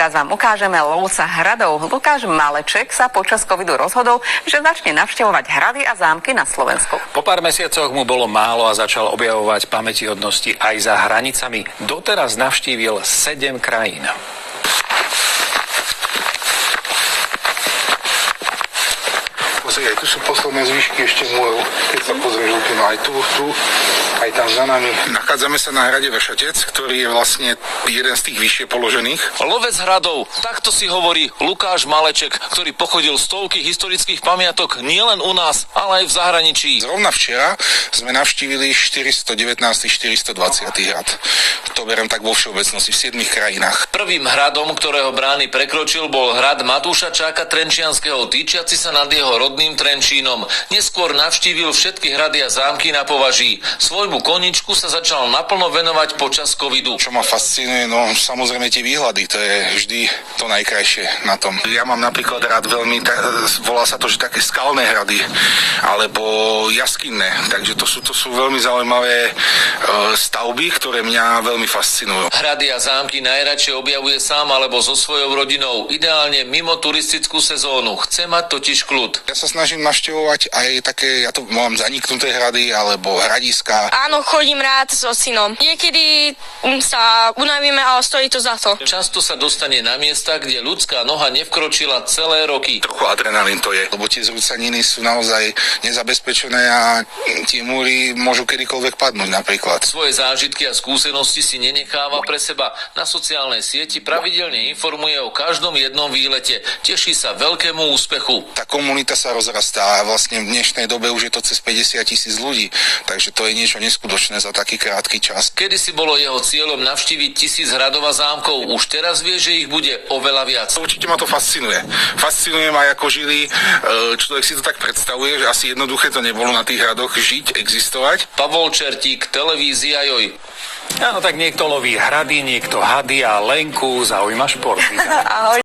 teraz vám ukážeme lovca hradov. Lukáš Maleček sa počas covidu rozhodol, že začne navštevovať hrady a zámky na Slovensku. Po pár mesiacoch mu bolo málo a začal objavovať pamätihodnosti aj za hranicami. Doteraz navštívil 7 krajín. Aj tu sú posledné zvyšky ešte murov. Keď sa pozrieš aj tu, aj tam za nami. Nachádzame sa na hrade Vršatec, ktorý je vlastne jeden z tých vyššie položených. Lovec hradov, takto si hovorí Lukáš Maleček, ktorý pochodil stovky historických pamiatok nielen u nás, ale aj v zahraničí. Zrovna včera sme navštívili 419. 420. hrad. To beriem tak vo všeobecnosti v 7 krajinách. Prvým hradom, ktorého brány prekročil, bol hrad Matúša Čáka Trenčianskeho, týčiaci sa nad jeho rodným Trenčínom. Neskôr navštívil všetky hrady a zámky na Považí. Svojmu koničku sa začal naplno venovať počas covidu. Čo ma fascinuje, no samozrejme tie výhľady, to je vždy to najkrajšie na tom. Ja mám napríklad rád veľmi, volá sa to, že také skalné hrady, alebo jaskinné, takže to sú veľmi zaujímavé stavby, ktoré mňa veľmi fascinujú. Hrady a zámky najradšej objavuje sám alebo so svojou rodinou, ideálne mimo turistickú sezónu. Chce mať totiž kľud. Ja sa snažím navštevovať aj také, ja to mám zaniknuté hrady alebo hradiska. Áno, chodím rád so synom. Niekedy sa unavíme, ale stojí to za to. Často sa dostane na miesta, kde ľudská noha nevkročila celé roky. Trochu adrenalín to je, lebo tie zrúcaniny sú naozaj nezabezpečené a tie múry môžu kedykoľvek padnúť napríklad. Svoje zážitky a skúsenosti si nenecháva pre seba. Na sociálnej sieti pravidelne informuje o každom jednom výlete. Teší sa veľkému úspechu. Tá komunita sa rozrastá a vlastne v dnešnej dobe už je to cez 50 000 ľudí, takže to je niečo neskutočné za taký krátky čas. Kedysi bolo jeho cieľom navštíviť 1000 hradov a zámkov, už teraz vie, že ich bude oveľa viac. Určite ma to fascinuje. Fascinuje ma, ako žili, človek si to tak predstavuje, že asi jednoduché to nebolo na tých hradoch žiť, existovať. Pavol Čertík, televízia Joj. Áno, tak niekto loví hrady, niekto hady a Lenku zaujíma šport. Ahoj.